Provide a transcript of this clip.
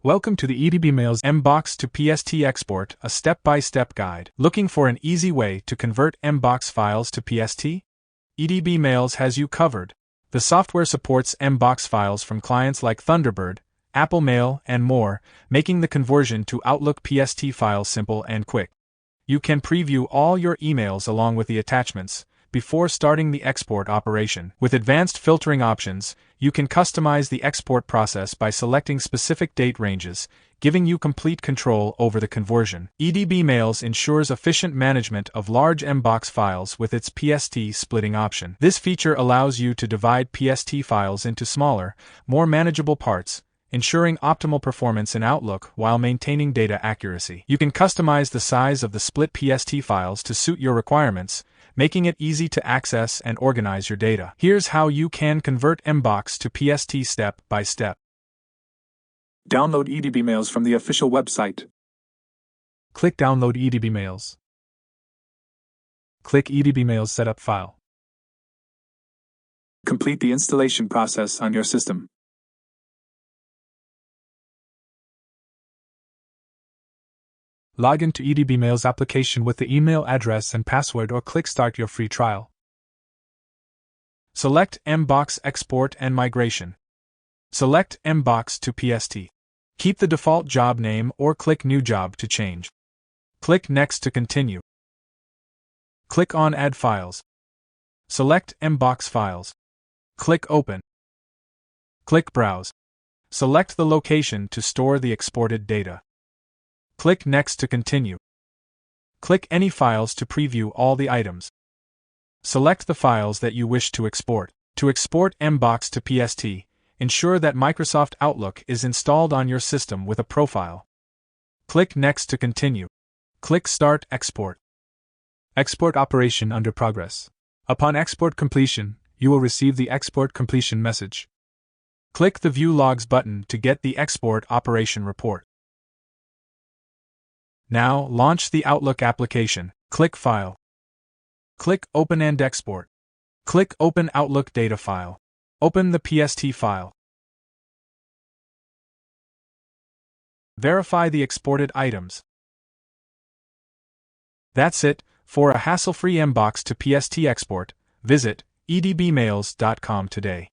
Welcome to the EdbMails MBOX to PST export, a step-by-step guide. Looking for an easy way to convert MBOX files to PST? EdbMails has you covered. The software supports MBOX files from clients like Thunderbird, Apple Mail, and more, making the conversion to Outlook PST files simple and quick. You can preview all your emails along with the attachments before starting the export operation. With advanced filtering options, you can customize the export process by selecting specific date ranges, giving you complete control over the conversion. EdbMails ensures efficient management of large MBOX files with its PST splitting option. This feature allows you to divide PST files into smaller, more manageable parts, ensuring optimal performance in Outlook while maintaining data accuracy. You can customize the size of the split PST files to suit your requirements, making it easy to access and organize your data. Here's how you can convert MBOX to PST step by step. Download EdbMails from the official website. Click Download EdbMails. Click EdbMails Setup File. Complete the installation process on your system. Log into EdbMails application with the email address and password or click Start your free trial. Select MBOX Export and Migration. Select MBOX to PST. Keep the default job name or click New Job to change. Click Next to continue. Click on Add Files. Select MBOX Files. Click Open. Click Browse. Select the location to store the exported data. Click Next to continue. Click any files to preview all the items. Select the files that you wish to export. To export MBOX to PST, ensure that Microsoft Outlook is installed on your system with a profile. Click Next to continue. Click Start Export. Export operation under progress. Upon export completion, you will receive the export completion message. Click the View Logs button to get the export operation report. Now, launch the Outlook application. Click File. Click Open and Export. Click Open Outlook Data File. Open the PST file. Verify the exported items. That's it. For a hassle-free MBOX to PST export, visit edbmails.com today.